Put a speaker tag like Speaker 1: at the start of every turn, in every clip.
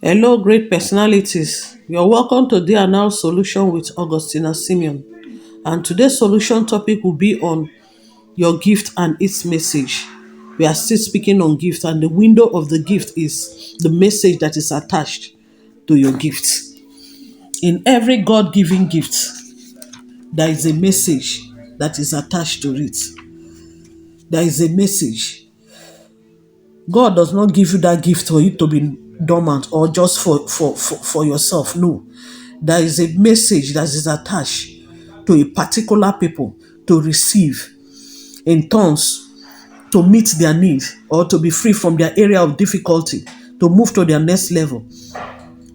Speaker 1: Hello, great personalities. You're welcome to the Now Solution with Augustina Simeon. And today's solution topic will be on your gift and its message. We are still speaking on gift, and the window of the gift is the message that is attached to your gift. In every God given gift, there is a message that is attached to it. There is a message. God does not give you that gift for you to be dormant or just for yourself. No. There is a message that is attached to a particular people to receive in turns to meet their need or to be free from their area of difficulty, to move to their next level,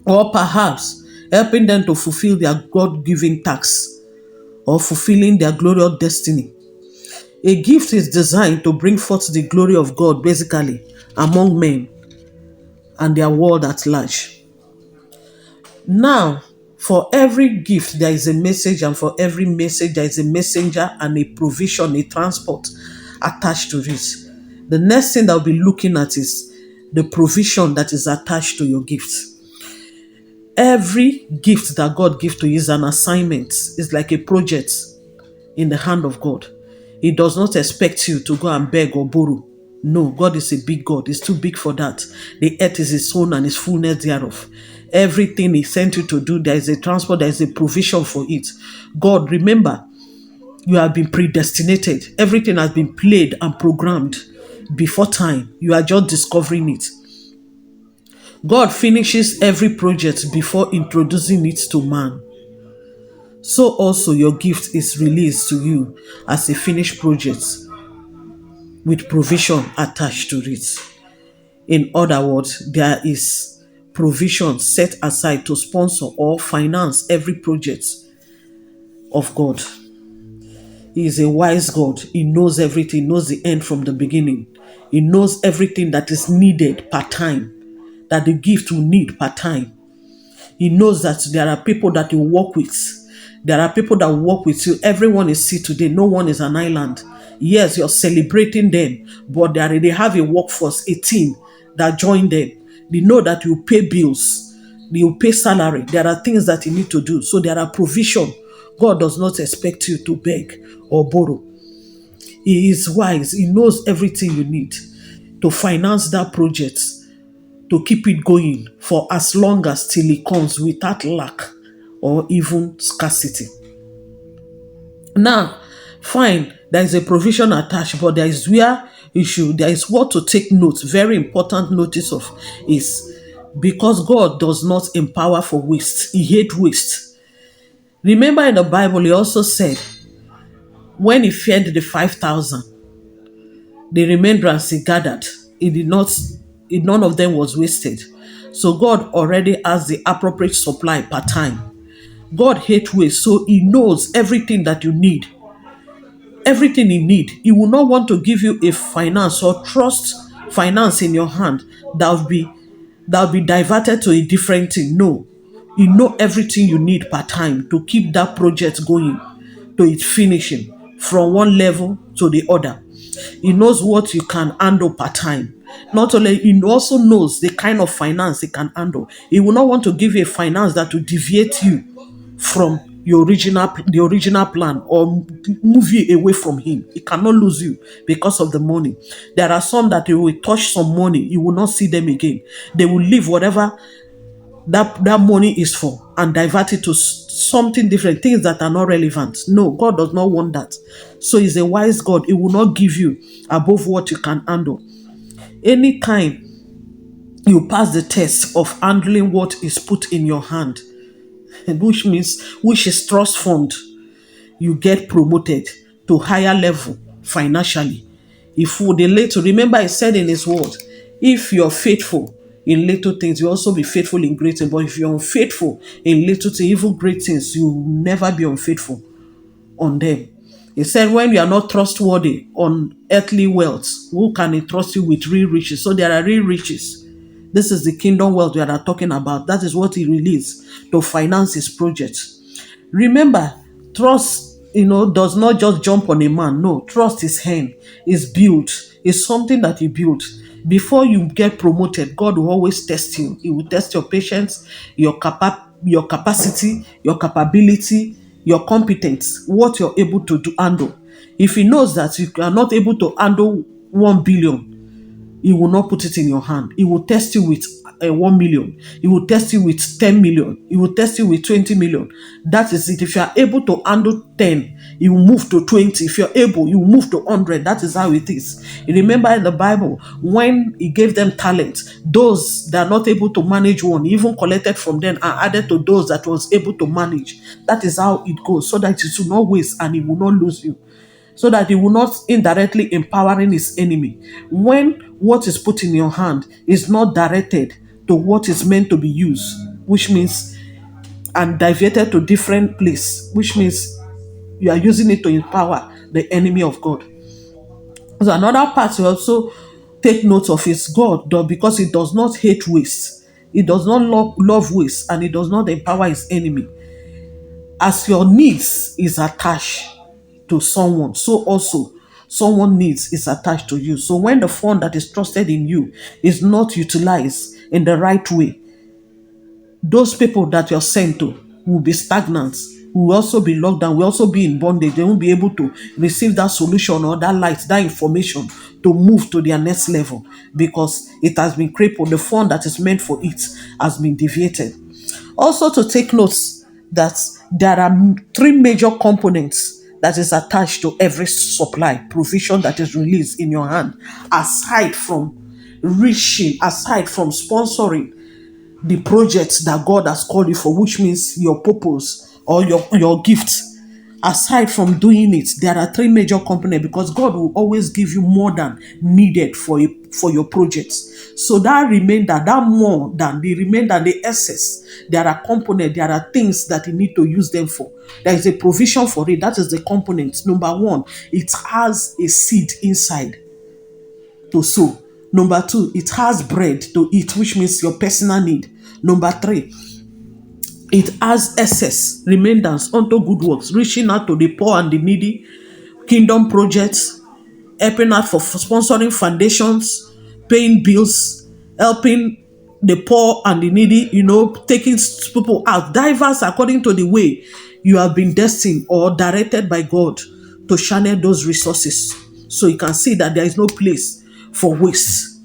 Speaker 1: or perhaps helping them to fulfill their God-given task or fulfilling their glorious destiny. A gift is designed to bring forth the glory of God basically among men and their world at large. Now, for every gift, there is a message, and for every message, there is a messenger and a provision, a transport attached to it. The next thing that we'll be looking at is the provision that is attached to your gift. Every gift that God gives to you is an assignment, it's like a project in the hand of God. He does not expect you to go and beg or borrow. No, God is a big God. He's too big for that. The earth is his own and his fullness thereof. Everything he sent you to do, there is a transport, there is a provision for it. God, remember, you have been predestinated. Everything has been played and programmed before time. You are just discovering it. God finishes every project before introducing it to man. So also your gift is released to you as a finished project with provision attached to it. In other words, there is provision set aside to sponsor or finance every project of God. He is a wise God. He knows everything, he knows the end from the beginning. He knows everything that is needed per time, that the gift will need per time. He knows that there are people that you work with. There are people that work with you. Everyone is sick today. No one is an island. Yes, you're celebrating them, but they have a workforce, a team that join them. They know that you pay bills, you pay salary. There are things that you need to do. So there are provision. God does not expect you to beg or borrow. He is wise. He knows everything you need to finance that project, to keep it going for as long as till it comes without lack or even scarcity. Now, fine, there is a provision attached, but there is what to take note, very important notice of is because God does not empower for waste. He hates waste. Remember in the Bible, he also said, when he fed the 5,000, the remembrance he gathered, none of them was wasted. So God already has the appropriate supply per time. God hates waste, so he knows everything that you need. Everything you need. He will not want to give you a finance or trust finance in your hand that will be diverted to a different thing. No. You know everything you need per time to keep that project going to its finishing from one level to the other. He knows what you can handle per time. Not only, he also knows the kind of finance he can handle. He will not want to give you a finance that will deviate you from the original plan or move you away from him. He cannot lose you because of the money. There are some that he will touch some money, you will not see them again. They will leave whatever that money is for and divert it to something different, things that are not relevant. No, God does not want that. So he's a wise God. He will not give you above what you can handle. Anytime you pass the test of handling what is put in your hand, which is trust fund, you get promoted to higher level financially. If you delay to remember, he said in his word, if you're faithful in little things, you also be faithful in great things. But if you're unfaithful in little things, even great things, you will never be unfaithful on them. He said, when you are not trustworthy on earthly wealth, who can entrust you with real riches? So there are real riches. This is the kingdom wealth we are talking about. That is what he released to finance his project. Remember, trust, does not just jump on a man. No, trust is hand, is built, is something that he built. Before you get promoted, God will always test you. He will test your patience, your capacity, your capability, your competence, what you're able to do handle. If he knows that you are not able to handle 1 billion, he will not put it in your hand. He will test you with 1 million. He will test you with 10 million. He will test you with 20 million. That is it. If you are able to handle 10, you will move to 20. If you're able, you will move to 100. That is how it is. You remember in the Bible, when he gave them talent, those that are not able to manage one, he even collected from them and added to those that was able to manage. That is how it goes, so that it will not waste and it will not lose you, so that he will not indirectly empowering his enemy. When what is put in your hand is not directed to what is meant to be used, which means, and diverted to different place, which means you are using it to empower the enemy of God. So another part you also take note of is God, though, because he does not hate waste. He does not love waste, and he does not empower his enemy. As your needs is attached to someone, so also someone needs is attached to you. So when the fund that is trusted in you is not utilized in the right way, those people that you're sent to will be stagnant, will also be locked down, will also be in bondage. They won't be able to receive that solution or that light, that information to move to their next level, because it has been crippled. The fund that is meant for it has been deviated. Also, to take notes that there are three major components that is attached to every supply provision that is released in your hand, aside from reaching, aside from sponsoring the projects that God has called you for, which means your purpose or your gift. Aside from doing it, there are three major components, because God will always give you more than needed for your projects. So that remainder, that more than the remainder, the excess, there are components, there are things that you need to use them for. There is a provision for it. That is the component. Number one, it has a seed inside to sow. Number two, it has bread to eat, which means your personal need. Number three, it has excess, remainders unto good works, reaching out to the poor and the needy, kingdom projects, helping out for sponsoring foundations, paying bills, helping the poor and the needy, taking people out, diverse according to the way you have been destined or directed by God to channel those resources. So you can see that there is no place for waste.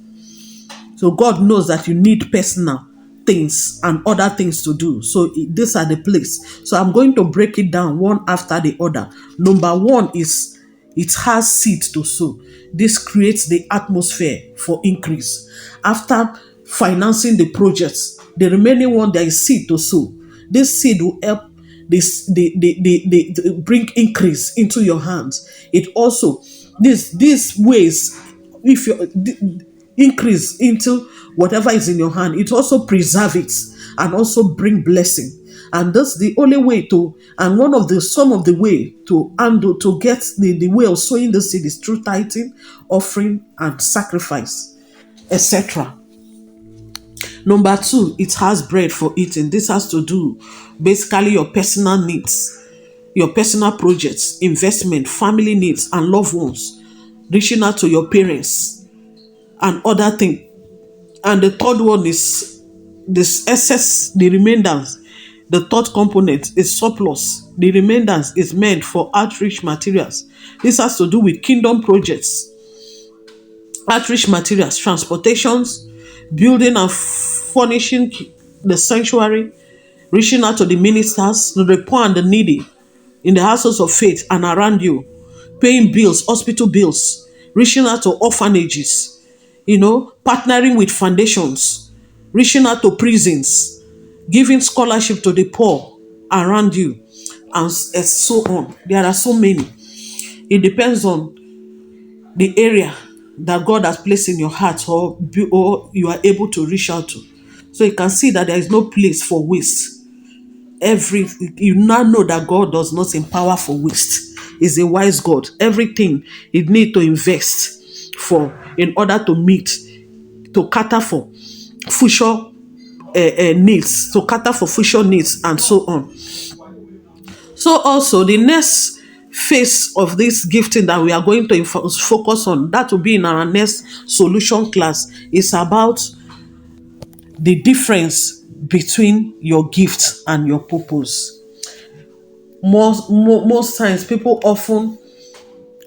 Speaker 1: So God knows that you need personal things and other things to do. So these are the place. So I'm going to break it down one after the other. Number one is it has seed to sow. This creates the atmosphere for increase. After financing the projects, the remaining one, there is seed to sow. This seed will help the bring increase into your hands. It also, these ways, if you increase into whatever is in your hand, it also preserve it and also bring blessing. And that's the only way to, and one of the some of the way to handle, to get the way of sowing the seed is through tithing, offering, and sacrifice, etc. Number two, it has bread for eating. This has to do basically your personal needs, your personal projects, investment, family needs, and loved ones, reaching out to your parents and other things. And the third one is this excess, the remainders. The third component is surplus. The remainders is meant for outreach materials. This has to do with kingdom projects, outreach materials, transportations, building and furnishing the sanctuary, reaching out to the ministers, to the poor and the needy in the houses of faith and around you, paying bills, hospital bills, reaching out to orphanages, partnering with foundations, reaching out to prisons, giving scholarship to the poor around you, and so on. There are so many. It depends on the area that God has placed in your heart, or you are able to reach out to. So you can see that there is no place for waste. You now know that God does not empower for waste. He's a wise God. Everything you need to invest for in order to meet, to cater for future needs, to cater for future needs, and so on. So also the next phase of this gifting that we are going to focus on, that will be in our next solution class, is about the difference between your gift and your purpose. Most times people often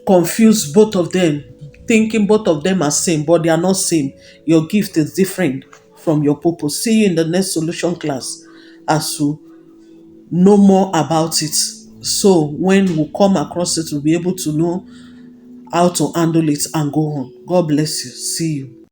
Speaker 1: confuse both of them, thinking both of them are same, but they are not same. Your gift is different from your purpose. See you in the next solution class as to know more about it. So when we come across it, we'll be able to know how to handle it and go on. God bless you. See you.